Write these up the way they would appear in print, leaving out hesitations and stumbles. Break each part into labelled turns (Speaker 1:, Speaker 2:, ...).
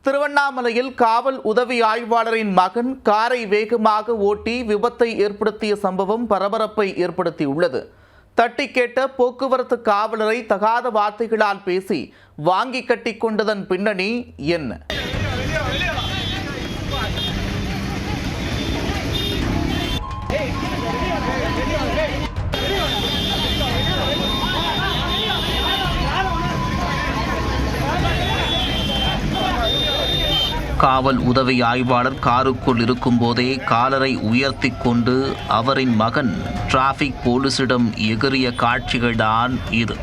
Speaker 1: திருவண்ணாமலையில் காவல் உதவி ஆய்வாளரின் மகன் காரை வேகமாக ஓட்டி விபத்தை ஏற்படுத்திய சம்பவம் பரபரப்பை ஏற்படுத்தியுள்ளது. தட்டி கேட்ட போக்குவரத்து காவலரை தகாத வார்த்தைகளால் பேசி வாங்கி கட்டிக் கொண்டதன் பின்னணி என்ன? காவல் உதவி ஆய்வாளர் காருக்குள் இருக்கும் போதே காலரை உயர்த்தி கொண்டு அவரின் மகன் டிராஃபிக் போலீசிடம் எகிறிய காட்சிகள்தான் இது.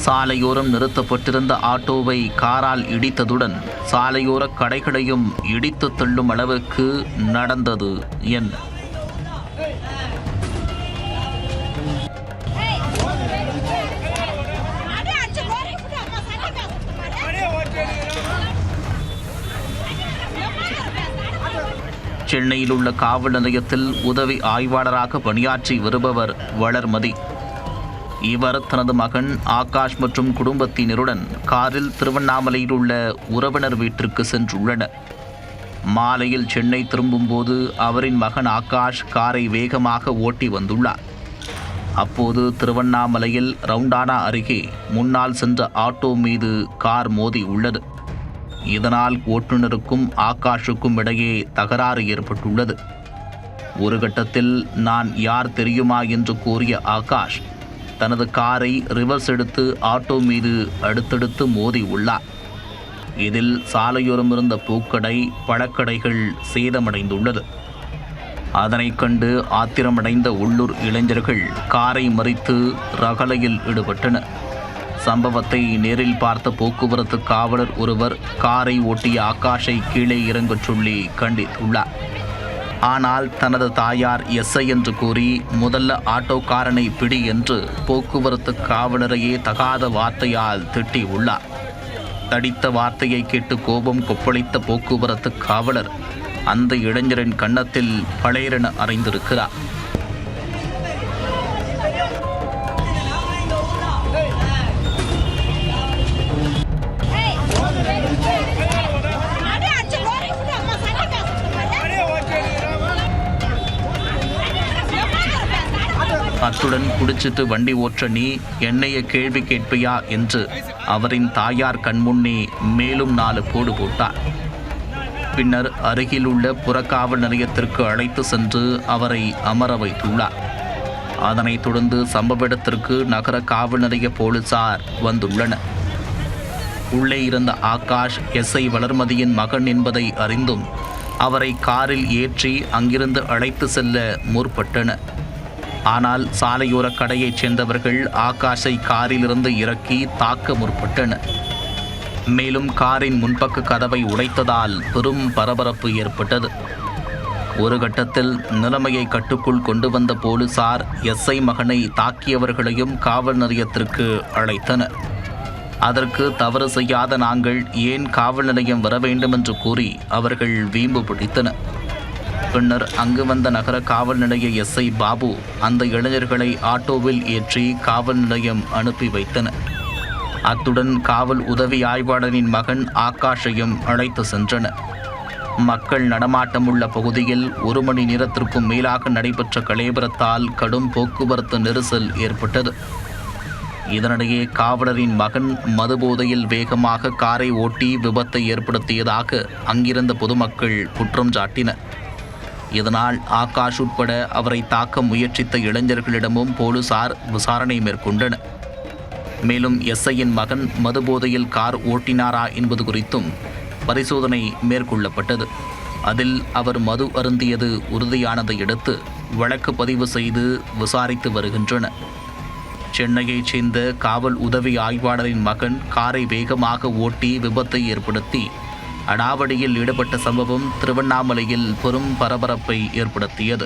Speaker 1: சாலையோரம் நிறுத்தப்பட்டிருந்த ஆட்டோவை காரால் இடித்ததுடன் சாலையோர கடைகளையும் இடித்து தள்ளும் அளவுக்கு நடந்தது என்ன? சென்னையில் உள்ள காவல் நிலையத்தில் உதவி ஆய்வாளராக பணியாற்றி வருபவர் வளர்மதி. இவர் தனது மகன் ஆகாஷ் மற்றும் குடும்பத்தினருடன் காரில் திருவண்ணாமலையில் உள்ள உறவினர் வீட்டிற்கு சென்றுள்ளனர். மாலையில் சென்னை திரும்பும்போது அவரின் மகன் ஆகாஷ் காரை வேகமாக ஓட்டி வந்துள்ளார். அப்போது திருவண்ணாமலையில் ரவுண்டானா அருகே முன்னால் சென்ற ஆட்டோ மீது கார் மோதி உள்ளது. இதனால் ஓட்டுநருக்கும் ஆகாஷுக்கும் இடையே தகராறு ஏற்பட்டுள்ளது. ஒரு கட்டத்தில் நான் யார் தெரியுமா என்று கூறிய ஆகாஷ் தனது காரை ரிவர்ஸ் எடுத்து ஆட்டோ மீது அடுத்தடுத்து மோதி உள்ளார். இதில் சாலையோரம் இருந்த பூக்கடை பழக்கடைகள் சேதமடைந்துள்ளது. அதனைக் கண்டு ஆத்திரமடைந்த உள்ளூர் இளைஞர்கள் காரை மறித்து ரகளையில் ஈடுபட்டனர். சம்பவத்தை நேரில் பார்த்த போக்குவரத்து காவலர் ஒருவர் காரை ஓட்டிய ஆகாஷை கீழே இறங்கச் சொல்லி கண்டித்துள்ளார். ஆனால் தனது தாயார் எஸ்ஐ என்று கூறி முதல்ல ஆட்டோக்காரனை பிடி என்று போக்குவரத்து காவலரையே தகாத வார்த்தையால் திட்டியுள்ளார். தடித்த வார்த்தையை கேட்டு கோபம் கொப்பளித்த போக்குவரத்து காவலர் அந்த இளைஞரின் கன்னத்தில் பளேரென அறைந்திருக்கிறார். அத்துடன் குடிச்சிட்டு வண்டி ஓற்ற நீ என்னைய கேள்வி கேட்பையா என்று அவரின் தாயார் கண்முன்னே மேலும் 4 போடு போட்டார். பின்னர் அருகில் உள்ள புறக்காவல் நிலையத்திற்கு அழைத்து சென்று அவரை அமர வைத்துள்ளார். அதனைத் தொடர்ந்து சம்பவ இடத்திற்கு நகர காவல் நிலைய போலீசார் வந்துள்ளனர். உள்ளே இருந்த ஆகாஷ் எஸ்ஐ வளர்மதியின் மகன் என்பதை அறிந்தும் அவரை காரில் ஏற்றி அங்கிருந்து அழைத்து செல்ல முற்பட்டனர். ஆனால் சாலையோர கடையைச் சேர்ந்தவர்கள் ஆகாஷை காரிலிருந்து இறக்கி தாக்க முற்பட்டனர். மேலும் காரின் முன்பக்க கதவை உடைத்ததால் பெரும் பரபரப்பு ஏற்பட்டது. ஒரு கட்டத்தில் நிலைமையை கட்டுக்குள் கொண்டு வந்த போலீசார் எஸ்ஐ மகனை தாக்கியவர்களையும் காவல் நிலையத்திற்கு அழைத்தனர். அதற்கு தவறு செய்யாத நாங்கள் ஏன் காவல் நிலையம் வர வேண்டும் என்று கூறி அவர்கள் வீம்பு பிடித்தனர். பின்னர் அங்கு வந்த நகர காவல் நிலைய எஸ்ஐ பாபு அந்த இளைஞர்களை ஆட்டோவில் ஏற்றி காவல் நிலையம் அனுப்பி வைத்தனர். அத்துடன் காவல் உதவி ஆய்வாளரின் மகன் ஆகாஷையும் அழைத்து சென்றனர். மக்கள் நடமாட்டமுள்ள பகுதியில் 1 மணி நேரத்திற்கும் மேலாக நடைபெற்ற கலேபரத்தால் கடும் போக்குவரத்து நெரிசல் ஏற்பட்டது. இதனிடையே காவலரின் மகன் மதுபோதையில் வேகமாக காரை ஓட்டி விபத்தை ஏற்படுத்தியதாக அங்கிருந்த பொதுமக்கள் குற்றம் சாட்டினர். இதனால் ஆகாஷ் உட்பட அவரை தாக்க முயற்சித்த இளைஞர்களிடமும் போலீசார் விசாரணை மேற்கொண்டனர். மேலும் எஸ்ஐயின் மகன் மதுபோதையில் கார் ஓட்டினாரா என்பது குறித்தும் பரிசோதனை மேற்கொள்ளப்பட்டது. அதில் அவர் மது அருந்தியது உறுதியானதை அடுத்து வழக்கு பதிவு செய்து விசாரித்து வருகின்றனர். சென்னையைச் சேர்ந்த காவல் உதவி ஆய்வாளரின் மகன் காரை வேகமாக ஓட்டி விபத்தை ஏற்படுத்தி அடாவடியில் ஈடுபட்ட சம்பவம் திருவண்ணாமலையில் பெரும் பரபரப்பை ஏற்படுத்தியது.